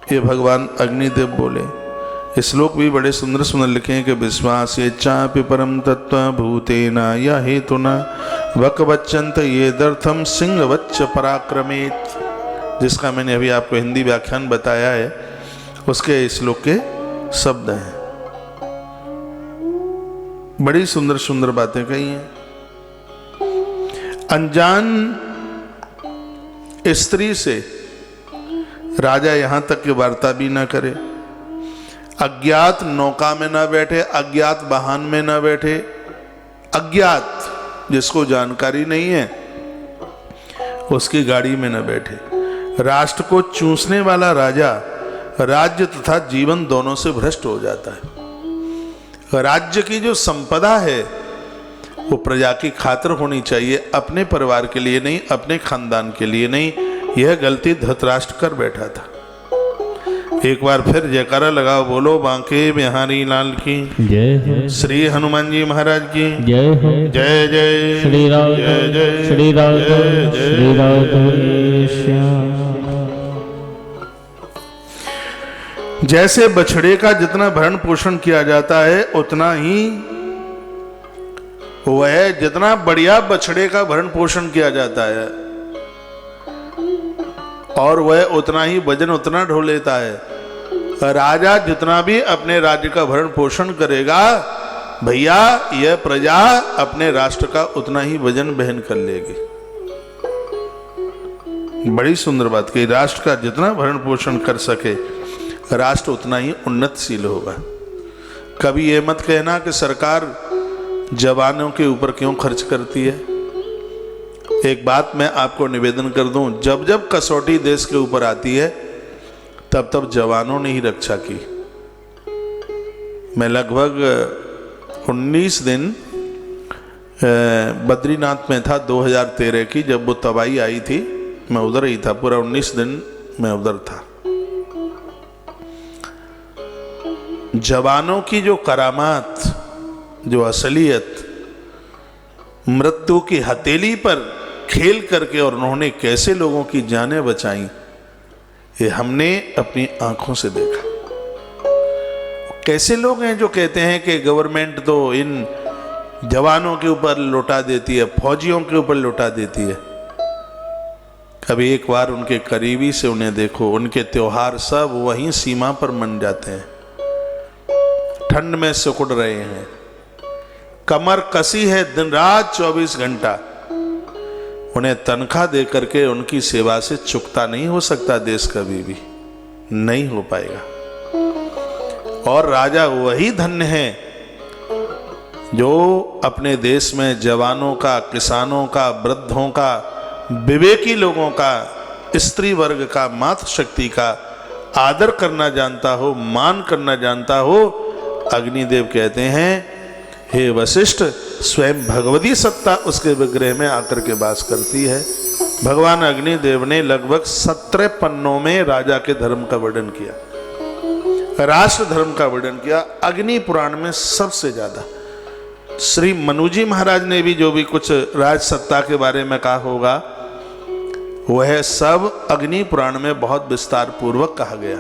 ये भगवान अग्निदेव बोले। ये श्लोक भी बड़े सुंदर सुंदर लिखे हैं कि विश्वास ये चापि परम तत्व भूतेना या हेतुना वकवच्चंत ये दर्थम सिंहवच्च पराक्रमेत, जिसका मैंने अभी आपको हिंदी व्याख्यान बताया है, उसके श्लोक के शब्द हैं। बड़ी सुंदर सुंदर बातें कही हैं। अनजान स्त्री से राजा यहां तक कि वार्ता भी ना करे, अज्ञात नौका में ना बैठे, अज्ञात वाहन में ना बैठे, अज्ञात जिसको जानकारी नहीं है उसकी गाड़ी में ना बैठे। राष्ट्र को चूसने वाला राजा राज्य तथा जीवन दोनों से भ्रष्ट हो जाता है। राज्य की जो संपदा है वो प्रजा की खातिर होनी चाहिए, अपने परिवार के लिए नहीं, अपने खानदान के लिए नहीं। यह गलती धृतराष्ट्र कर बैठा था। एक बार फिर जयकारा लगाओ, बोलो बांके बिहारी लाल की जय, श्री हनुमान जी महाराज की जय हो, जय जय श्री राम, जय जय श्री राम, श्री राम। जैसे बछड़े का जितना भरण पोषण किया जाता है उतना ही वह जितना बढ़िया बछड़े का भरण पोषण किया जाता है और वह उतना ही वजन उतना ढो लेता है। राजा जितना भी अपने राज्य का भरण पोषण करेगा भैया, यह प्रजा अपने राष्ट्र का उतना ही वजन वहन कर लेगी। बड़ी सुंदर बात कही, राष्ट्र का जितना भरण पोषण कर सके राष्ट्र उतना ही उन्नतशील होगा। कभी यह मत कहना कि सरकार जवानों के ऊपर क्यों खर्च करती है। एक बात मैं आपको निवेदन कर दूं, जब जब कसौटी देश के ऊपर आती है तब तब जवानों ने ही रक्षा की। मैं लगभग 19 दिन बद्रीनाथ में था 2013 की, जब वो तबाही आई थी मैं उधर ही था, पूरा 19 दिन मैं उधर था। जवानों की जो करामात, जो असलियत, मृत्यु की हथेली पर खेल करके और उन्होंने कैसे लोगों की जानें बचाई, ये हमने अपनी आंखों से देखा। कैसे लोग हैं जो कहते हैं कि गवर्नमेंट तो इन जवानों के ऊपर लौटा देती है, फौजियों के ऊपर लौटा देती है। कभी एक बार उनके करीबी से उन्हें देखो, उनके त्योहार सब वहीं सीमा पर मन जाते हैं, ठंड में सिकुड़ रहे हैं, कमर कसी है दिन रात 24 घंटा। उन्हें तनख्वाह दे करके उनकी सेवा से चुकता नहीं हो सकता देश, कभी भी नहीं हो पाएगा। और राजा वही धन्य है जो अपने देश में जवानों का, किसानों का, वृद्धों का, विवेकी लोगों का, स्त्री वर्ग का, मातृशक्ति का आदर करना जानता हो, मान करना जानता हो। अग्निदेव कहते हैं, हे वशिष्ठ, स्वयं भगवती सत्ता उसके विग्रह में आकर के वास करती है। भगवान अग्निदेव ने लगभग 17 पन्नों में राजा के धर्म का वर्णन किया, राष्ट्र धर्म का वर्णन किया, अग्नि पुराण में सबसे ज्यादा। श्री मनुजी महाराज ने भी जो भी कुछ राज सत्ता के बारे में कहा होगा वह सब अग्नि पुराण में बहुत विस्तार पूर्वक कहा गया।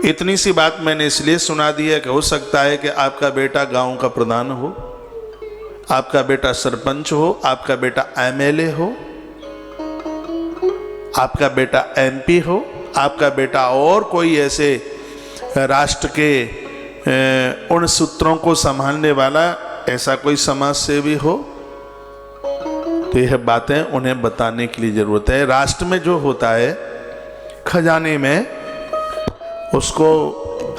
इतनी सी बात मैंने इसलिए सुना दी है कि हो सकता है कि आपका बेटा गांव का प्रधान हो, आपका बेटा सरपंच हो, आपका बेटा एमएलए हो, आपका बेटा एमपी हो, आपका बेटा और कोई ऐसे राष्ट्र के उन सूत्रों को संभालने वाला ऐसा कोई समाज सेवी हो। तो यह बातें उन्हें बताने के लिए जरूरत है। राष्ट्र में जो होता है खजाने में, उसको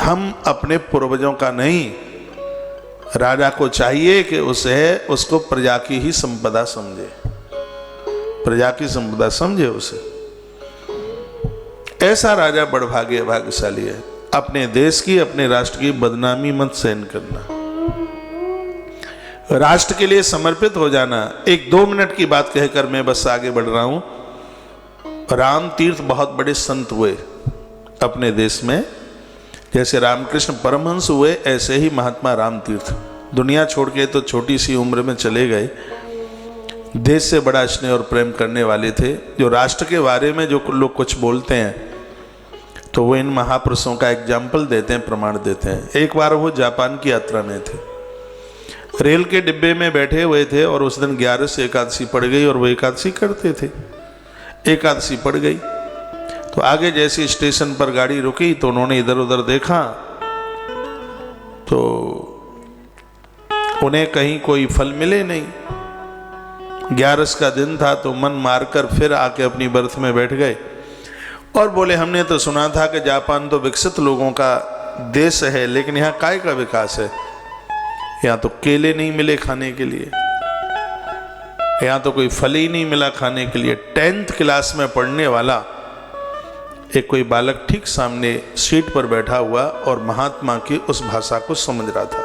हम अपने पूर्वजों का नहीं, राजा को चाहिए कि उसको प्रजा की ही संपदा समझे, प्रजा की संपदा समझे उसे। ऐसा राजा बड़भाग्य भाग्यशाली है। अपने देश की, अपने राष्ट्र की बदनामी मत सहन करना, राष्ट्र के लिए समर्पित हो जाना। एक 2 मिनट की बात कहकर मैं बस आगे बढ़ रहा हूं। राम तीर्थ बहुत बड़े संत हुए अपने देश में, जैसे रामकृष्ण परमहंस हुए ऐसे ही महात्मा राम तीर्थ दुनिया छोड़ के तो छोटी सी उम्र में चले गए। देश से बड़ा स्नेह और प्रेम करने वाले थे। जो राष्ट्र के बारे में जो लोग कुछ बोलते हैं तो वो इन महापुरुषों का एग्जाम्पल देते हैं, प्रमाण देते हैं। एक बार वो जापान की यात्रा में थे, रेल के डिब्बे में बैठे हुए थे और उस दिन 11 एकादशी पड़ गई और वो एकादशी करते थे। एकादशी पड़ गई तो आगे जैसे स्टेशन पर गाड़ी रुकी तो उन्होंने इधर उधर देखा तो उन्हें कहीं कोई फल मिले नहीं। 11 का दिन था तो मन मारकर फिर आके अपनी बर्थ में बैठ गए और बोले हमने तो सुना था कि जापान तो विकसित लोगों का देश है, लेकिन यहाँ काय का विकास है? यहाँ तो केले नहीं मिले खाने के लिए, यहाँ तो कोई फल ही नहीं मिला खाने के लिए। 10th क्लास में पढ़ने वाला एक कोई बालक ठीक सामने सीट पर बैठा हुआ और महात्मा की उस भाषा को समझ रहा था।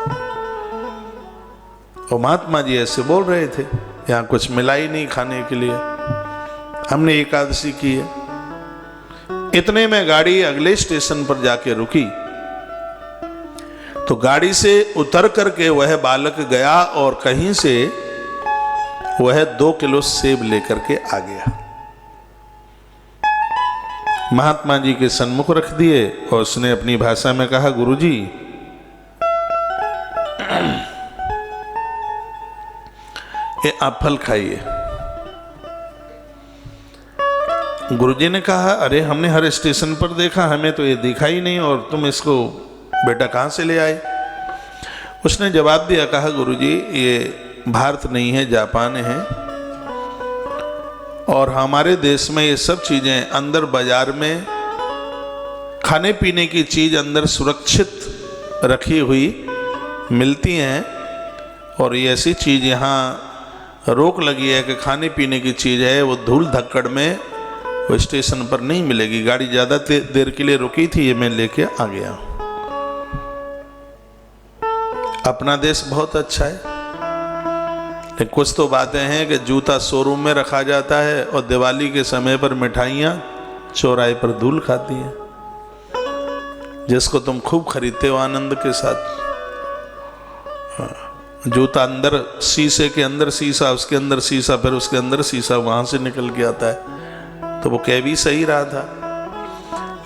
और महात्मा जी ऐसे बोल रहे थे, यहाँ कुछ मिला ही नहीं खाने के लिए, हमने एकादशी की है। इतने में गाड़ी अगले स्टेशन पर जाके रुकी तो गाड़ी से उतर करके वह बालक गया और कहीं से वह 2 किलो सेब लेकर के आ गया, महात्मा जी के सन्मुख रख दिए और उसने अपनी भाषा में कहा, गुरुजी ये आप फल खाइए। गुरुजी ने कहा, अरे हमने हर स्टेशन पर देखा, हमें तो ये दिखा ही नहीं और तुम इसको बेटा कहाँ से ले आए? उसने जवाब दिया, कहा गुरुजी ये भारत नहीं है, जापान है और हमारे देश में ये सब चीज़ें अंदर बाजार में खाने पीने की चीज़ अंदर सुरक्षित रखी हुई मिलती हैं और ये ऐसी चीज़ यहाँ रोक लगी है कि खाने पीने की चीज़ है वो धूल धक्कड़ में वो स्टेशन पर नहीं मिलेगी। गाड़ी ज़्यादा देर के लिए रुकी थी, ये मैं लेके आ गया। अपना देश बहुत अच्छा है, लेकिन कुछ तो बातें हैं कि जूता शोरूम में रखा जाता है और दिवाली के समय पर मिठाइयाँ चौराहे पर धूल खाती हैं, जिसको तुम खूब खरीदते हो आनंद के साथ। जूता अंदर शीशे के अंदर शीशा, उसके अंदर शीशा, फिर उसके अंदर शीशा, वहां से निकल के आता है। तो वो कह भी सही रहा था,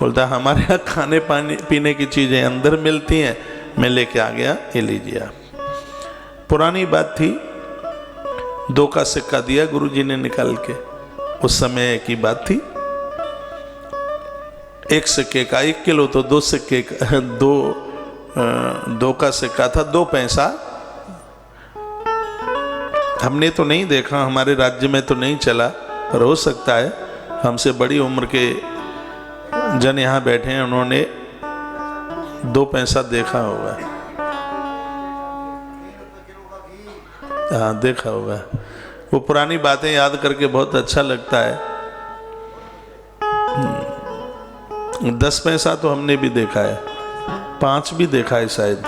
बोलता हमारे यहाँ खाने पीने की चीजें अंदर मिलती हैं, मैं लेके आ गया, ये लीजिए आप। पुरानी बात थी, 2 का सिक्का दिया गुरुजी ने निकाल के, उस समय की बात थी। 1 सिक्के का 1 किलो, तो 2 सिक्के का 2 का सिक्का था, 2 पैसा। हमने तो नहीं देखा, हमारे राज्य में तो नहीं चला, पर हो सकता है हमसे बड़ी उम्र के जन यहाँ बैठे हैं, उन्होंने 2 पैसा देखा होगा। हाँ, देखा होगा। वो पुरानी बातें याद करके बहुत अच्छा लगता है। 10 पैसा तो हमने भी देखा है, 5 भी देखा है शायद।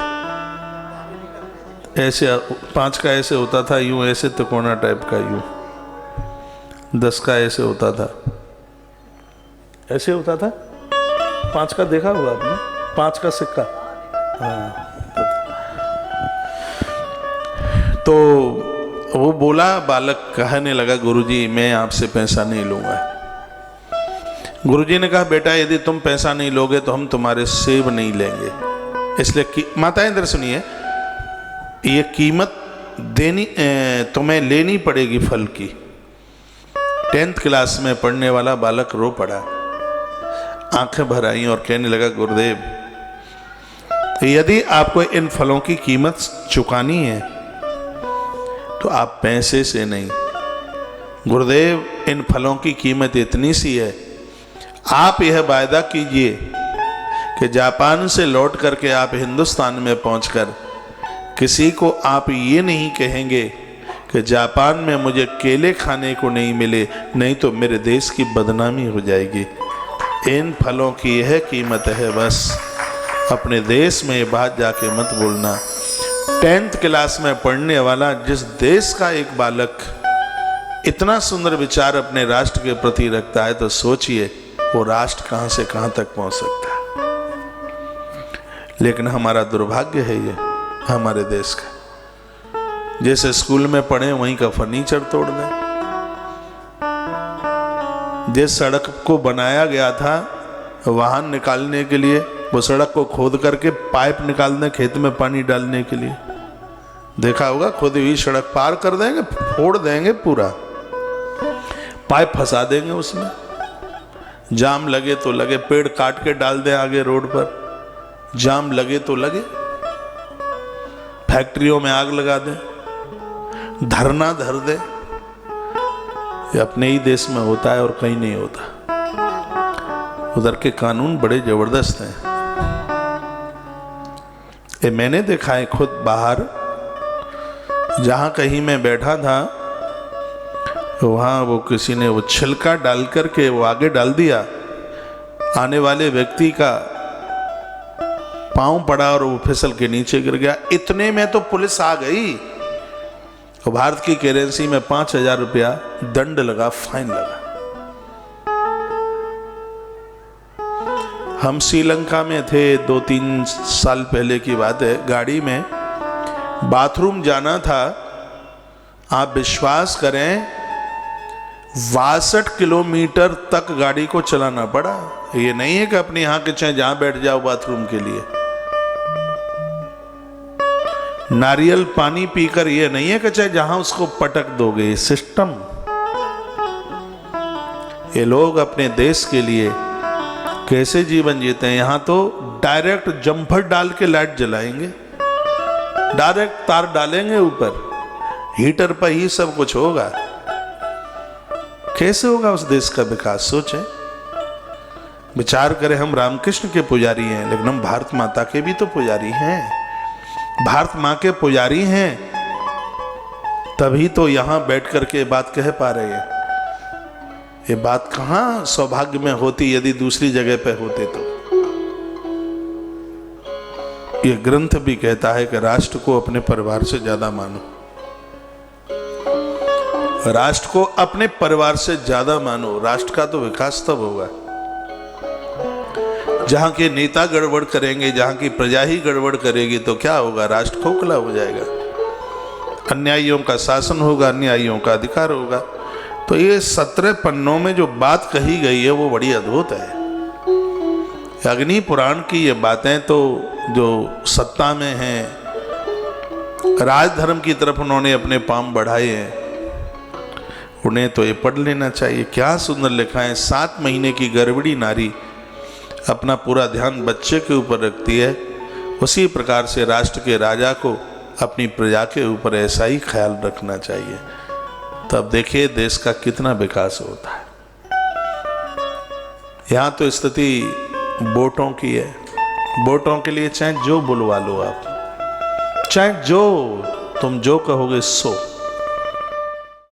ऐसे 5 का ऐसे होता था, यूं ऐसे तिकोना टाइप का, यूं। 10 का ऐसे होता था, ऐसे होता था। 5 का देखा हुआ आपने? 5 का सिक्का, हाँ। तो वो बोला, बालक कहने लगा, गुरुजी मैं आपसे पैसा नहीं लूंगा। गुरुजी ने कहा, बेटा यदि तुम पैसा नहीं लोगे तो हम तुम्हारे सेब नहीं लेंगे। इसलिए माताएं इधर सुनिए, ये कीमत देनी तुम्हें लेनी पड़ेगी फल की। 10th क्लास में पढ़ने वाला बालक रो पड़ा, आंखें भर आई और कहने लगा, गुरुदेव यदि आपको इन फलों की कीमत चुकानी है तो आप पैसे से नहीं, गुरुदेव इन फलों की कीमत इतनी सी है, आप यह वायदा कीजिए कि जापान से लौट करके आप हिंदुस्तान में पहुंचकर किसी को आप ये नहीं कहेंगे कि जापान में मुझे केले खाने को नहीं मिले, नहीं तो मेरे देश की बदनामी हो जाएगी। इन फलों की यह कीमत है, बस अपने देश में ये बात जाके मत बोलना। 10th क्लास में पढ़ने वाला जिस देश का एक बालक इतना सुंदर विचार अपने राष्ट्र के प्रति रखता है, तो सोचिए वो राष्ट्र कहां से कहां तक पहुंच सकता है। लेकिन हमारा दुर्भाग्य है ये हमारे देश का, जैसे स्कूल में पढ़े वहीं का फर्नीचर तोड़ दें। जिस सड़क को बनाया गया था वाहन निकालने के लिए, वो सड़क को खोद करके पाइप निकाल दें खेत में पानी डालने के लिए। देखा होगा, खुदी हुई सड़क पार कर देंगे, फोड़ देंगे, पूरा पाइप फंसा देंगे उसमें। जाम लगे तो लगे, पेड़ काट के डाल दें आगे रोड पर, जाम लगे तो लगे। फैक्ट्रियों में आग लगा दें, धरना धर दें। ये अपने ही देश में होता है और कहीं नहीं होता। उधर के कानून बड़े जबरदस्त हैं। ये मैंने देखा है खुद बाहर, जहां कहीं मैं बैठा था वहां वो किसी ने वो छिलका डाल करके वो आगे डाल दिया, आने वाले व्यक्ति का पांव पड़ा और वो फिसल के नीचे गिर गया। इतने में तो पुलिस आ गई, तो भारत की करेंसी में 5,000 रुपया दंड लगा, फाइन लगा। हम श्रीलंका में थे 2-3 साल पहले की बात है, गाड़ी में बाथरूम जाना था। आप विश्वास करें 62 किलोमीटर तक गाड़ी को चलाना पड़ा। ये नहीं है कि अपने यहां के चाहे जहां बैठ जाओ बाथरूम के लिए। नारियल पानी पीकर ये नहीं है कि चाहे जहां उसको पटक दोगे। सिस्टम, ये लोग अपने देश के लिए कैसे जीवन जीते हैं। यहां तो डायरेक्ट जम्फर डाल के लाइट जलाएंगे, डायरेक्ट तार डालेंगे ऊपर, हीटर पर ही सब कुछ होगा। कैसे होगा उस देश का विकास? सोचें, विचार करें। हम रामकृष्ण के पुजारी हैं, लेकिन हम भारत माता के भी तो पुजारी हैं। भारत माँ के पुजारी हैं, तभी तो यहां बैठ करके बात कह पा रहे हैं। ये बात कहां सौभाग्य में होती यदि दूसरी जगह पे होते तो। ये ग्रंथ भी कहता है कि राष्ट्र को अपने परिवार से ज्यादा मानो, राष्ट्र को अपने परिवार से ज्यादा मानो। राष्ट्र का तो विकास तब होगा जहां के नेता गड़बड़ करेंगे, जहां की प्रजा ही गड़बड़ करेगी तो क्या होगा? राष्ट्र खोखला हो जाएगा, अन्यायियों का शासन होगा, अन्यायियों का अधिकार होगा। तो ये 17 पन्नों में जो बात कही गई है वो बड़ी अद्भुत है। अग्नि पुराण की ये बातें तो जो सत्ता में हैं, राजधर्म की तरफ उन्होंने अपने पांव बढ़ाए हैं, उन्हें तो ये पढ़ लेना चाहिए। क्या सुंदर लिखा है। 7 महीने की गर्भवती नारी अपना पूरा ध्यान बच्चे के ऊपर रखती है, उसी प्रकार से राष्ट्र के राजा को अपनी प्रजा के ऊपर ऐसा ही ख्याल रखना चाहिए। तब देखिए देश का कितना विकास होता है। यहाँ तो स्थिति वोटों की है। वोटों के लिए चाहे जो बुलवा लो आप, चाहे जो तुम जो कहोगे सो।